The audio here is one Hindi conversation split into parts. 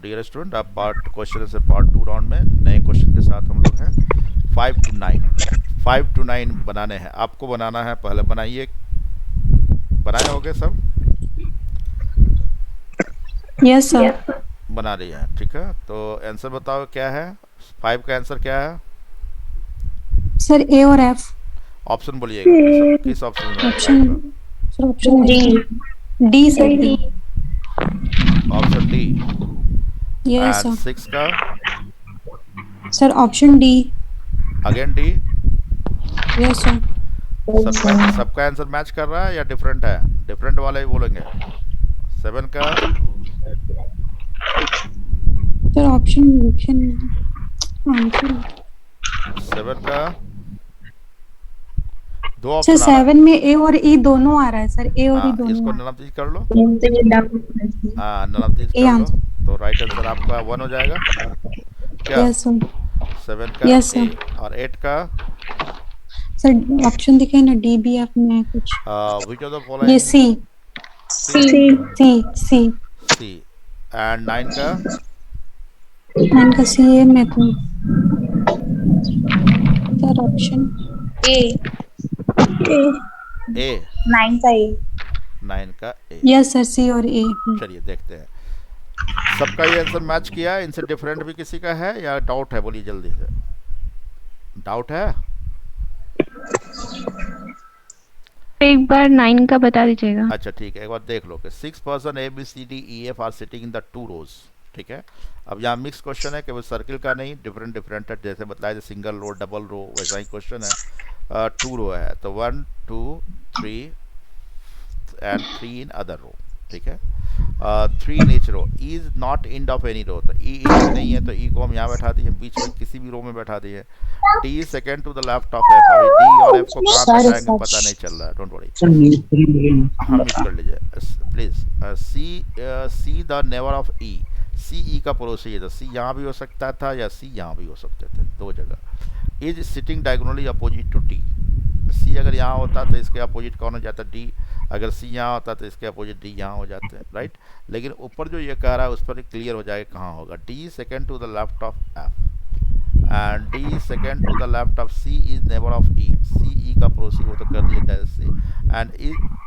डियर स्टूडेंट, आप पार्ट क्वेश्चन से पार्ट 2 राउंड में नए क्वेश्चन के साथ हम लोग हैं। 5 to 9, 5 to 9 बनाने हैं, आपको बनाना है। पहले बनाइए, बनाए होगे सब? Yes sir. बना रही हैं, ठीक है। तो आंसर बताओ क्या है, 5 का आंसर क्या है? सर ए और एफ। ऑप्शन बोलिएगा, किस किस ऑप्शन में है 5 ऑप्शन का? Sir, option D. D sir, D. Option D. Yes and sir. 6 का? Sir option D. Again D. Yes sir. सबका आंसर मैच कर रहा है या डिफरेंट है? डिफरेंट वाले ही बोलेंगे। 7 का? Sir option option answer. 7 का दो सर ऑप्शन आ रहा सेवन में ए और ई दोनों आ रहा है सर, ए है। और ई हाँ, दोनों इसको आ रहा ननपतीज कर लो। है। हाँ, ननपतीज ए कर लो। आंसर। तो राइट आंसर आपका 1 हो जाएगा क्या? Yes sir. 7 का यस ए। सर। और 8 का? सर ऑप्शन दिखे ना, डी बी एफ में कुछ। विच ऑफ द ये following? C. C. C. C. C. And 9 का? नाइन का सी ए में तो। Sir option A. ए। ए। 9 का ए। 9 का ए। यस सर, सी और ए। चलिए देखते हैं, सबका ये आंसर मैच किया है। इनसे डिफरेंट भी किसी का है या डाउट है? बोलिए जल्दी से, डाउट है? एक बार 9 का बता दीजिएगा। अच्छा ठीक है, एक बार देख लो कि 6 person A B C D E F are sitting in the 2 rows, ठीक है। अब यहाँ मिक्स क्वेश्चन है कि वो सर्किल का नहीं, डिफरेंट डिफरेंट है, जैसे बताया सिंगल रो डबल रो वैसा ही क्वेश्चन है। 2 रो है तो 1 2 3 एंड 3 इन अदर रो, ठीक है। 3 in each row, E is not end of any row, तो ई इंड में नहीं है तो ई को हम यहाँ बैठा दिए, बीच में किसी भी रो में बैठा दिए। D is second to the left of F, अभी डी और एफ को कहाँ बैठाएंगे पता नहीं चल रहा है, डोंट वरी। हाँ, म्यूट कर लीजिए please. C, C the neighbour of E, C E का पड़ोसी है, तो सी यहाँ भी हो सकता था या सी यहाँ भी हो सकते थे, दो जगह। Is sitting diagonally opposite to D, C अगर यहाँ होता तो इसके अपोजिट कौन हो जाता? डी। अगर सी यहाँ होता तो इसके अपोजिट डी यहाँ हो जाते हैं, राइट। लेकिन ऊपर जो ये कह रहा है उस पर क्लियर हो जाएगा कहाँ होगा। D second to the left of F and D second to the left of C is neighbour of E, C E का पड़ोसी वो तो कर दिया C. And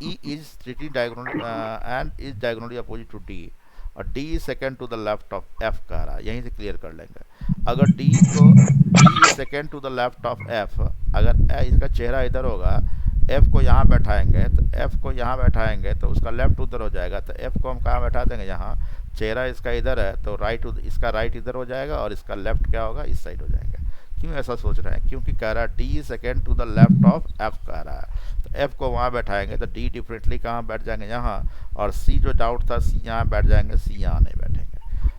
E is sitting diagonally and is diagonally opposite to D, और D second to the left of F कह रहा है, यहीं से क्लियर कर लेंगे। अगर डी को, D is second to the left of F, अगर इसका चेहरा इधर होगा, एफ को यहाँ बैठाएंगे तो एफ को यहाँ बैठाएंगे तो उसका लेफ्ट उधर हो जाएगा, तो एफ को हम कहाँ बैठा देंगे? यहाँ। चेहरा इसका इधर है तो राइट, इसका राइट इधर हो जाएगा और इसका लेफ्ट क्या होगा? इस साइड हो जाएगा। क्यों ऐसा सोच रहे हैं? क्योंकि कह रहा है D second to the left of F कह रहा है, तो एफ को वहाँ बैठाएंगे तो डी डिफरेंटली कहाँ बैठ जाएंगे? यहाँ। और सी जो डाउट था, सी यहाँ बैठ जाएंगे, सी यहाँ नहीं बैठेंगे।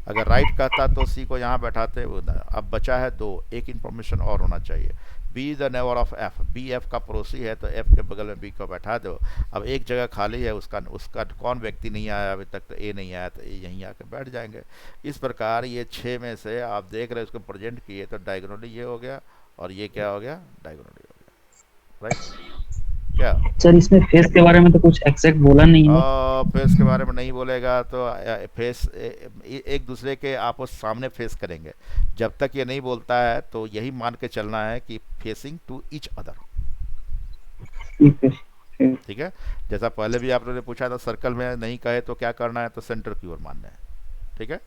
अगर राइट कहता तो सी को यहाँ बैठाते। अब बचा है दो, एक इन्फॉर्मेशन और होना चाहिए। B the neighbour of F, B F का पड़ोसी है तो एफ के बगल में बी को बैठा दो। अब एक जगह खाली है, उसका उसका कौन व्यक्ति नहीं आया अभी तक? तो ए नहीं आया, तो ए यहीं आके बैठ जाएंगे। इस प्रकार ये 6 में से आप देख रहे हैं उसको प्रेजेंट किए तो डायगोनली ये हो गया और ये क्या हो गया? डायगोनली हो गया, राइट। क्या सर इसमें फेस के बारे में तो कुछ एग्जैक्ट बोला नहीं है। फेस के बारे में नहीं बोलेगा तो फेस एक दूसरे के आपस सामने फेस करेंगे। जब तक ये नहीं बोलता है तो यही मान के चलना है कि फेसिंग टू ईच अदर, ठीक है। जैसा पहले भी आप लोगों ने पूछा था, सर्कल में नहीं कहे तो क्या करना है? तो सेंटर की ओर मानना है, ठीक है।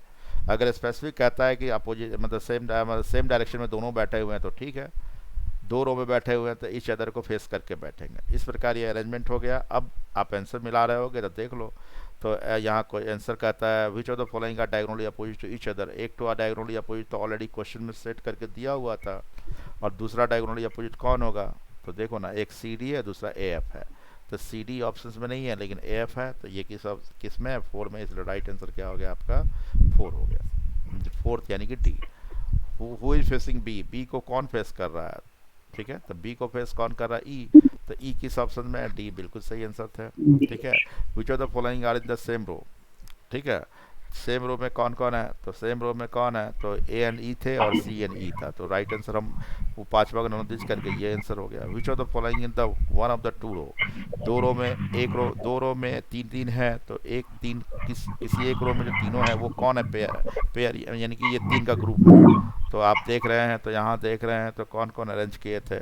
अगर स्पेसिफिक कहता है कि अपोजिट मतलब सेम डायरेक्शन में दोनों बैठे हुए हैं तो ठीक है, दो रो में बैठे हुए हैं तो ईच अदर को फेस करके बैठेंगे। इस प्रकार ये अरेंजमेंट हो गया। अब आप आंसर मिला रहे होगे तो देख लो। तो यहाँ कोई आंसर कहता है which of the following are diagonally opposite to each other. एक तो डायगोनली अपोजिट तो ऑलरेडी क्वेश्चन में सेट करके दिया हुआ था, और दूसरा डायगोनली अपोजिट कौन होगा? तो देखो ना, एक सी डी है, दूसरा ए एफ है। तो सी डी ऑप्शन में नहीं है लेकिन ए एफ है, तो ये किस में है? 4 में, इसलिए राइट आंसर क्या हो गया आपका? 4 हो गया, फोर्थ यानी कि D. Who is facing B, B को कौन फेस कर रहा है? ठीक है, तो बी को फेस कौन कर रहा है? ई, तो ई किस ऑप्शन में है? डी, बिल्कुल सही आंसर था, ठीक है। Which of the following are in the same row, ठीक है। सेम रो में कौन कौन है, तो सेम रो में कौन है, तो ए एंड ई थे और सी एंड ई था, तो राइट आंसर हम वो पांचवा का नोटिस करके ये आंसर हो गया। Which of the following in the one of the two row, दो रो में एक रो, दो रो में तीन तीन है, तो एक तीन किसी एक रो में जो तीनों है वो कौन है, पेयर, पेयर यानी कि ये तीन का ग्रुप है। तो आप देख रहे हैं, तो यहाँ देख रहे हैं तो कौन कौन अरेंज किए थे,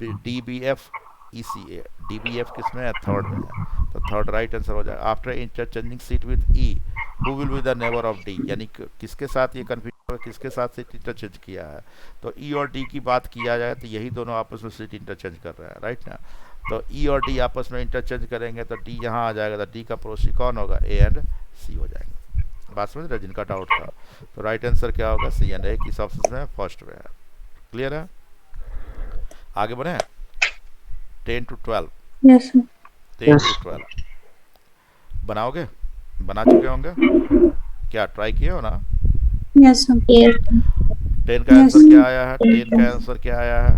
डी बी एफ ई सी ए, डी बी एफ किस में है, थर्ड में है, तो थर्ड राइट आंसर हो जाएगा। After interchanging seat with E, who will be the neighbour of D, यानी किसके साथ ये कन्फ्यूजन, किसके साथ सीट इंटरचेंज किया है, तो ई और डी की बात किया जाए तो यही दोनों आपस में सीट इंटरचेंज कर रहे हैं, राइट ना। तो ई और डी आपस में इंटरचेंज करेंगे तो डी यहाँ आ जाएगा, तो डी का पड़ोसी कौन होगा, ए एंड सी हो जाएंगे। बात समझ रहे, जिनका डाउट था। तो राइट आंसर क्या होगा, सी एंड ए, किस ऑप्शन में, फर्स्ट में है। क्लियर है, आगे बढ़े। 10 to 12, यस सर। 10 to 12 बनाओगे, बना चुके होंगे, क्या ट्राई किए हो ना। Yes sir. 10 का आंसर क्या आया है, 10 का आंसर क्या आया है,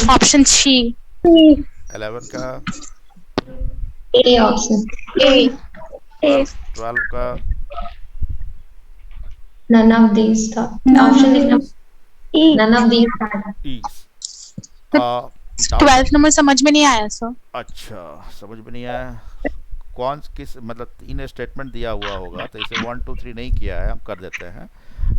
ऑप्शन सी। 11 का, ए ऑप्शन, ए 12 का, नन ऑफ दीज था ऑप्शन, लिखना none of these. E. 12th number समझ में नहीं आया सर। अच्छा, समझ में नहीं आया, कौन किस मतलब तीन स्टेटमेंट दिया हुआ होगा, तो इसे 1 2 3 नहीं किया है, हम कर देते हैं।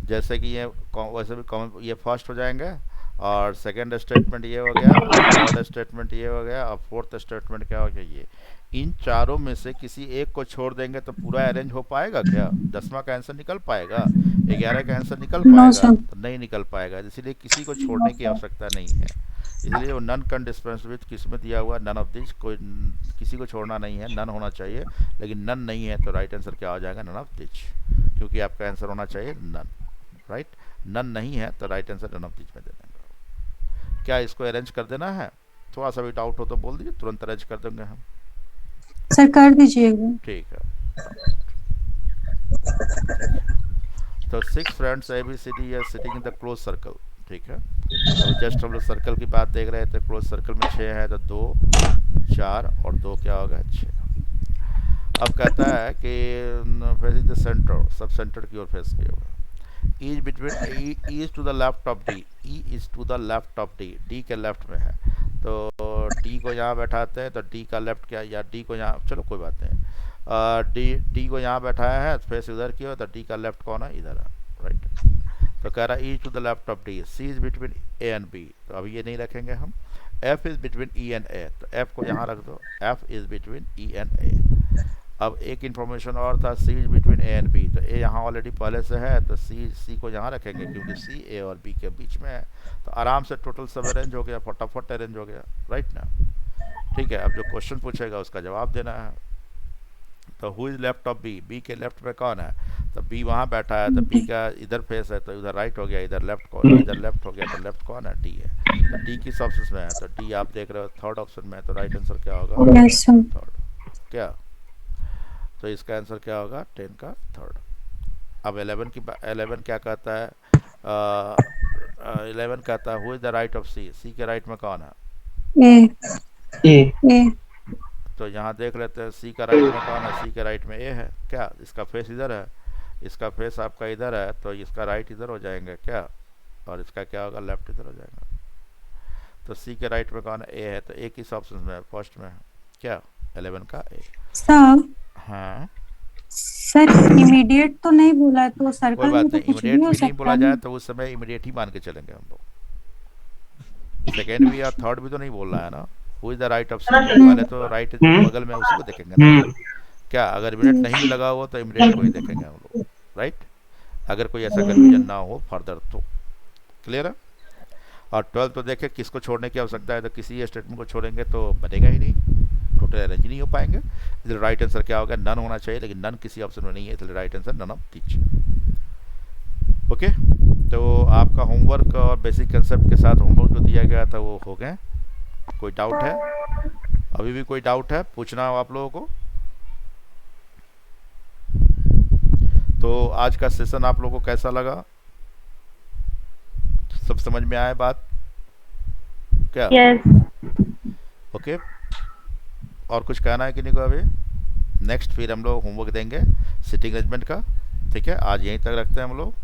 जैसे कि ये वैसे भी कॉमन, ये फर्स्ट हो जाएंगे, और सेकंड स्टेटमेंट ये हो गया, थर्ड स्टेटमेंट ये हो गया, और फोर्थ स्टेटमेंट क्या हो गया ये। इन चारों में से किसी एक को छोड़ देंगे तो पूरा अरेंज हो पाएगा क्या, 10वां का आंसर निकल पाएगा, 11 का आंसर निकल No, पाएगा, sir. तो नहीं निकल पाएगा, इसलिए किसी को छोड़ने की आवश्यकता नहीं है। इसलिए वो नन कैन डिस्पेंस विद किस में दिया हुआ, नन ऑफ दिस, कोई किसी को छोड़ना नहीं है, नन होना चाहिए, लेकिन नन नहीं है तो राइट आंसर क्या हो जाएगा, नन ऑफ दिस, क्योंकि आपका आंसर होना चाहिए नन, राइट। नन नहीं है तो right answer none of this में दे देंगे। क्या इसको अरेंज कर देना है, थोड़ा सा भी डाउट हो तो बोल दीजिए, तुरंत अरेंज कर देंगे हम। सर कर दीजिएगा। ठीक है, तो 6 friends A B C D are sitting in the close circle, ठीक है। तो जस्ट हम लोग सर्कल की बात देख रहे थे, क्लोज सर्कल में 6 है, तो 2 4 और 2 क्या होगा, 6। अब कहता है कि फेसिंग द सेंटर, सब सेंटर की ओर फेस किए हुए, E between E is to the left of D, E is to the left of D, D के लेफ्ट में है, तो डी को यहाँ बैठाते हैं, तो डी का लेफ्ट क्या, या डी को यहाँ, चलो कोई बात नहीं, डी को यहाँ बैठाया है, फेस इधर की हो, तो डी का लेफ्ट कौन है, इधर है, राइट। तो कह रहा है E to the left of D, C is between A and B, तो अभी ये नहीं रखेंगे हम, F is between E and A, तो एफ को यहाँ रख दो, F is between E and A. अब एक इन्फॉर्मेशन और था, C is between A and B, तो ए यहाँ ऑलरेडी पहले से है, तो सी को यहाँ रखेंगे, क्योंकि सी ए और बी के बीच में है, तो आराम से टोटल सब अरेंज हो गया, फटाफट अरेंज हो गया, राइट ना। ठीक है, अब जो क्वेश्चन पूछेगा उसका जवाब देना है। तो who is left of B, B के लेफ्ट में कौन है, तो बी वहाँ बैठा है, तो बी का इधर फेस है, तो इधर राइट हो गया, इधर लेफ्ट कौन, इधर लेफ्ट हो गया, तो लेफ्ट कौन है, डी है, तो डी किस ऑप्शन में है, तो डी आप देख रहे हो थर्ड ऑप्शन में है, तो राइट आंसर क्या होगा, यस सर। थर्ड। क्या, तो इसका आंसर क्या होगा, 10 का थर्ड। अब 11 क्या कहता है, 11 कहता है who is the right of C, C के राइट में कौन है, ए। तो यहाँ देख लेते हैं सी का राइट में कौन है, सी के राइट में ए है, क्या इसका फेस इधर है, इसका फेस आपका इधर है, तो इसका राइट इधर हो जाएंगे क्या, और इसका क्या होगा, लेफ्ट इधर हो जाएगा। तो सी के राइट में कौन है, ए है, तो ए किस ऑप्शन में है, फर्स्ट में है, क्या 11 का ए। सर हाँ सर इमीडिएट तो नहीं बोला, तो कोई सर्कल में बात तो नहीं, कुछ भी इमीडिएट हो भी नहीं सकता बोला है। जाए तो उस समय इमीडिएट ही मान के चलेंगे हम लोग, सेकेंड भी या थर्ड भी तो नहीं बोल रहा है ना, who is the right of C, पहले तो राइट बगल में उसी को देखेंगे ना, क्या अगर इमीडिएट नहीं भी लगा हुआ तो इमीडिएट को ही देखेंगे हम लोग, राइट, अगर कोई ऐसा कन्फ्यूजन ना हो फर्दर तो। क्लियर है। और 12 तो देखे किसको छोड़ने की आवश्यकता है, तो किसी स्टेटमेंट को छोड़ेंगे तो बनेगा ही नहीं, टोटल अरेंज नहीं हो पाएंगे, इसलिए राइट आंसर क्या होगा, नन होना चाहिए, लेकिन नन किसी ऑप्शन में नहीं है, इसलिए right answer none of this. Okay, तो आपका होमवर्क और बेसिक कंसेप्ट के साथ होमवर्क जो दिया गया था वो हो गए। कोई डाउट है, अभी भी कोई डाउट है, पूछना हो आप लोगों को। तो आज का सेशन आप लोगों को कैसा लगा, सब समझ में आया बात क्या? यस। ओके, और कुछ कहना है कि नहीं को अभी नेक्स्ट फिर हम लोग होमवर्क देंगे सिटिंग अरेंजमेंट का। ठीक है, आज यहीं तक रखते हैं हम लोग।